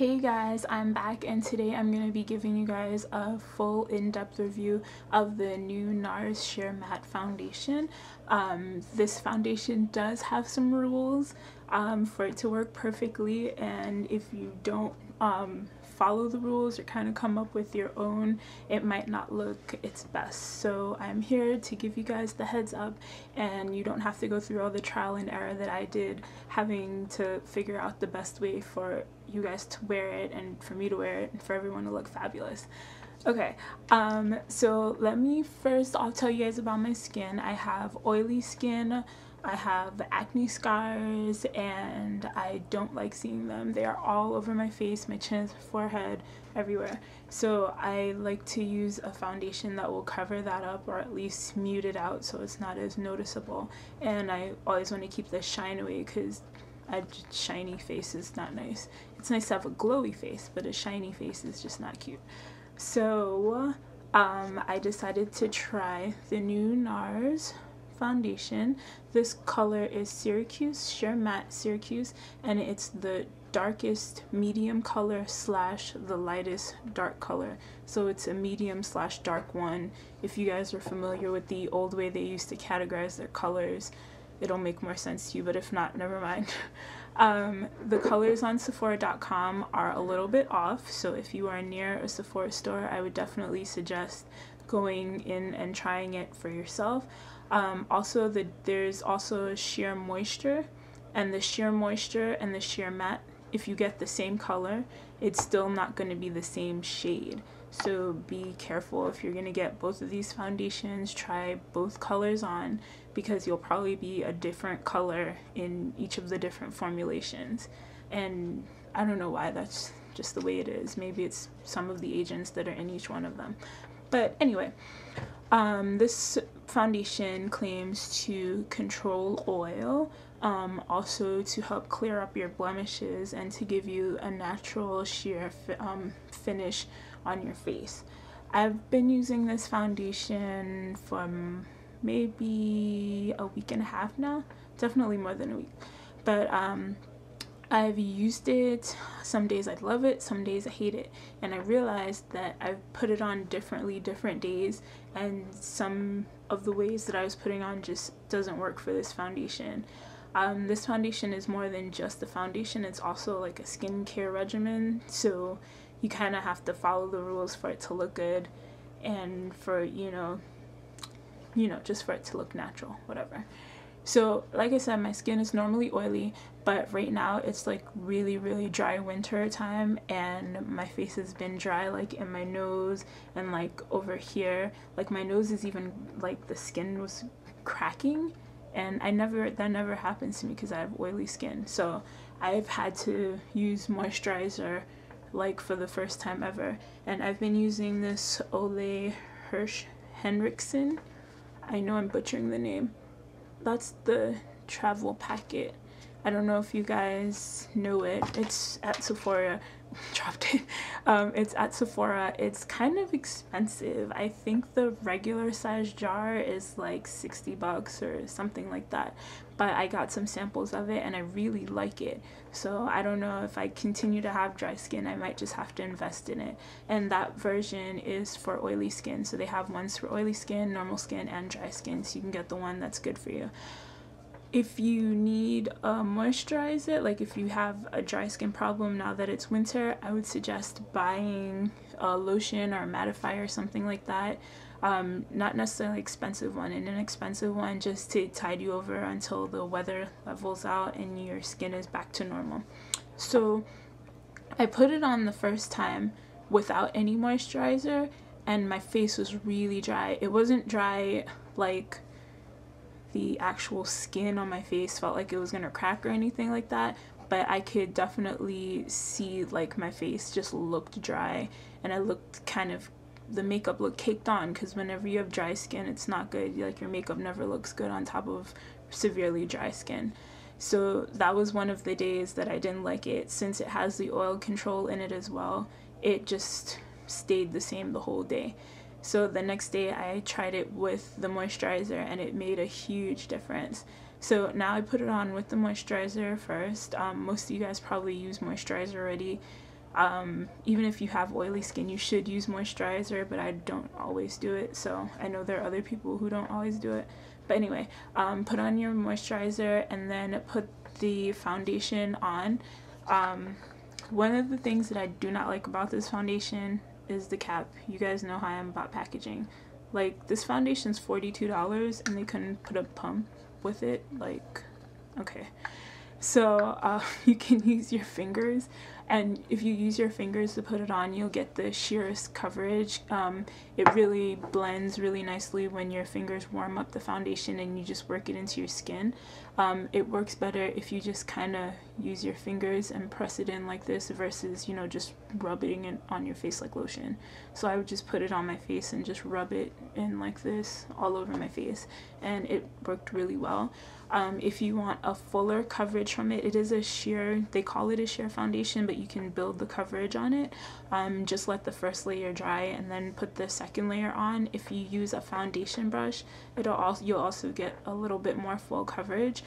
Hey guys, I'm back and today I'm going to be giving you guys a full in-depth review of the new NARS Sheer Matte Foundation. This foundation does have some rules for it to work perfectly, and if you don't follow the rules or kind of come up with your own, it might not look its best. So I'm here to give you guys the heads up, and you don't have to go through all the trial and error that I did, having to figure out the best way for you guys to wear it and for me to wear it and for everyone to look fabulous. Okay, so I'll tell you guys about my skin. I have oily skin, I have acne scars, and I don't like seeing them. They are all over my face, my chin, forehead, everywhere. So I like to use a foundation that will cover that up, or at least mute it out so it's not as noticeable. And I always want to keep the shine away, because a shiny face is not nice. It's nice to have a glowy face, but a shiny face is just not cute. So I decided to try the new NARS foundation. This color is Syracuse, Sheer Matte Syracuse, and it's the darkest medium color slash the lightest dark color. So it's a medium slash dark one. If you guys are familiar with the old way they used to categorize their colors, it'll make more sense to you, but if not, never mind. The colors on Sephora.com are a little bit off, so if you are near a Sephora store, I would definitely suggest going in and trying it for yourself. There's also a sheer moisture, and the sheer moisture and the sheer matte, if you get the same color, it's still not going to be the same shade. So be careful if you're going to get both of these foundations. Try both colors on, because you'll probably be a different color in each of the different formulations. And I don't know why, that's just the way it is. Maybe it's some of the agents that are in each one of them. But anyway, this foundation claims to control oil, also to help clear up your blemishes, and to give you a natural sheer finish on your face. I've been using this foundation for maybe a week and a half now, definitely more than a week, but I've used it. Some days I love it, some days I hate it, and I realized that I've put it on differently different days, and some of the ways that I was putting on just doesn't work for this foundation. This foundation is more than just a foundation, it's also like a skincare regimen, so you kind of have to follow the rules for it to look good, and for just for it to look natural, whatever. So like I said, my skin is normally oily, but right now it's like really dry winter time, and my face has been dry, like in my nose and like over here. Like my nose is even like the skin was cracking, and that never happens to me because I have oily skin. So I've had to use moisturizer like for the first time ever, and I've been using this Ole Henriksen. I know I'm butchering the name. That's the travel packet. I don't know if you guys know it. It's at Sephora. Dropped it. It's at Sephora. It's kind of expensive. I think the regular size jar is like 60 bucks or something like that, but I got some samples of it and I really like it. So I don't know, if I continue to have dry skin, I might just have to invest in it. And that version is for oily skin, so they have ones for oily skin, normal skin, and dry skin, so you can get the one that's good for you. If you need a moisturizer, like if you have a dry skin problem now that it's winter, I would suggest buying a lotion or a mattifier or something like that. Not necessarily an expensive one, an inexpensive one, just to tide you over until the weather levels out and your skin is back to normal. So I put it on the first time without any moisturizer, and my face was really dry. It wasn't dry like the actual skin on my face felt like it was gonna crack or anything like that, but I could definitely see like my face just looked dry, and I looked the makeup looked caked on, because whenever you have dry skin, it's not good. Like your makeup never looks good on top of severely dry skin. So that was one of the days that I didn't like it. Since it has the oil control in it as well, it just stayed the same the whole day. So the next day I tried it with the moisturizer, and it made a huge difference. So now I put it on with the moisturizer first. Most of you guys probably use moisturizer already. Even if you have oily skin, you should use moisturizer, but I don't always do it, so I know there are other people who don't always do it. But anyway, put on your moisturizer and then put the foundation on. One of the things that I do not like about this foundation is the cap. You guys know how I am about packaging. Like, this foundation's $42 and they couldn't put a pump with it. Like, okay. So you can use your fingers, and if you use your fingers to put it on, you'll get the sheerest coverage. It really blends really nicely when your fingers warm up the foundation and you just work it into your skin. It works better if you just kind of use your fingers and press it in like this versus, you know, just rubbing it on your face like lotion. So I would just put it on my face and just rub it in like this all over my face, and it worked really well. If you want a fuller coverage from it, it is a sheer, they call it a sheer foundation, but you can build the coverage on it. Just let the first layer dry and then put the second layer on. If you use a foundation brush, you'll also get a little bit more full coverage.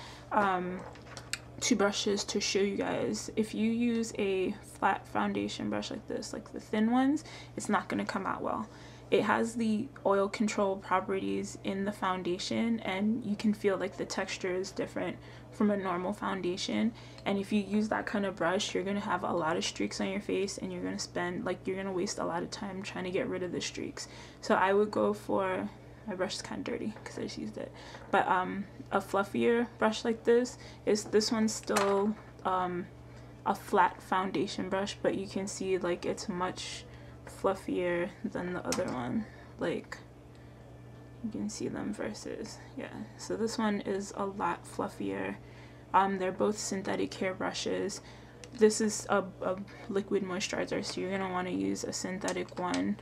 Two brushes to show you guys. If you use a flat foundation brush like this, like the thin ones, it's not going to come out well. It has the oil control properties in the foundation, and you can feel like the texture is different from a normal foundation. And if you use that kind of brush, you're going to have a lot of streaks on your face, and you're going to waste a lot of time trying to get rid of the streaks. So I would go for, my brush is kind of dirty because I just used it, but a fluffier brush like this one's still a flat foundation brush, but you can see like it's much fluffier than the other one. Like, you can see them versus, yeah, so this one is a lot fluffier. They're both synthetic hair brushes. This is a liquid moisturizer, so you're gonna want to use a synthetic one.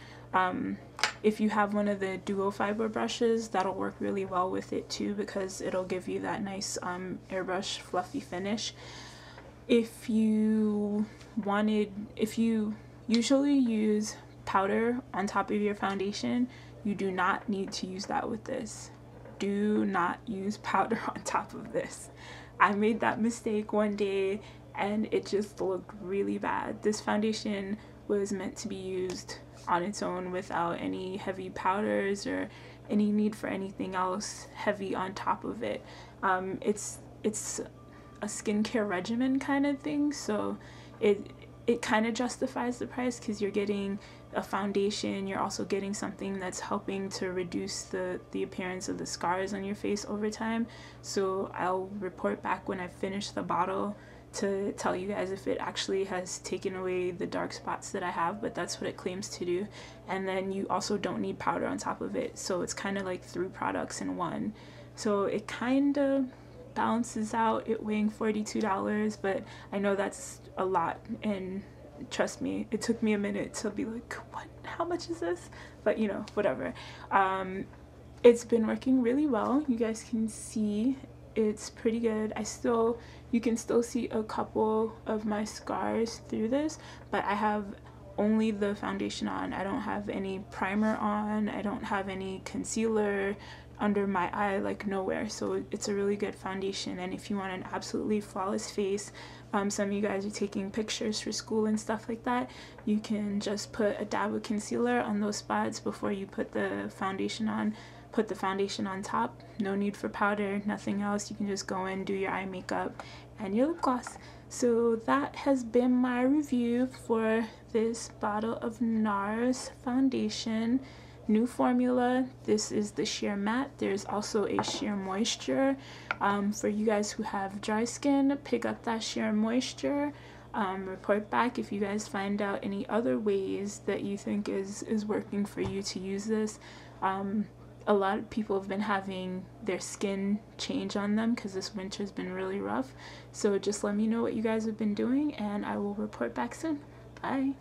If you have one of the duo fiber brushes, that'll work really well with it too, because it'll give you that nice airbrush fluffy finish. If you usually use powder on top of your foundation, you do not need to use that with this. Do not use powder on top of this. I made that mistake one day and it just looked really bad. This foundation was meant to be used on its own without any heavy powders or any need for anything else heavy on top of it. It's a skincare regimen kind of thing, so it kind of justifies the price because you're getting a foundation, you're also getting something that's helping to reduce the appearance of the scars on your face over time. So I'll report back when I finish the bottle to tell you guys if it actually has taken away the dark spots that I have, but that's what it claims to do. And then you also don't need powder on top of it, so it's kind of like 3 products in one. So it kind of balances out, it weighing $42, but I know that's a lot, and trust me, it took me a minute to be like, what, how much is this? But you know, whatever. It's been working really well. You guys can see it's pretty good. You can still see a couple of my scars through this, but I have only the foundation on. I don't have any primer on, I don't have any concealer under my eye, like nowhere. So it's a really good foundation. And if you want an absolutely flawless face, some of you guys are taking pictures for school and stuff like that, you can just put a dab of concealer on those spots before you put the foundation on. Put the foundation on top, no need for powder, nothing else. You can just go in, do your eye makeup and your lip gloss. So that has been my review for this bottle of NARS foundation. New formula. This is the sheer matte. There's also a sheer moisture. For you guys who have dry skin, pick up that sheer moisture. Report back if you guys find out any other ways that you think is working for you to use this. A lot of people have been having their skin change on them because this winter's been really rough. So just let me know what you guys have been doing and I will report back soon. Bye.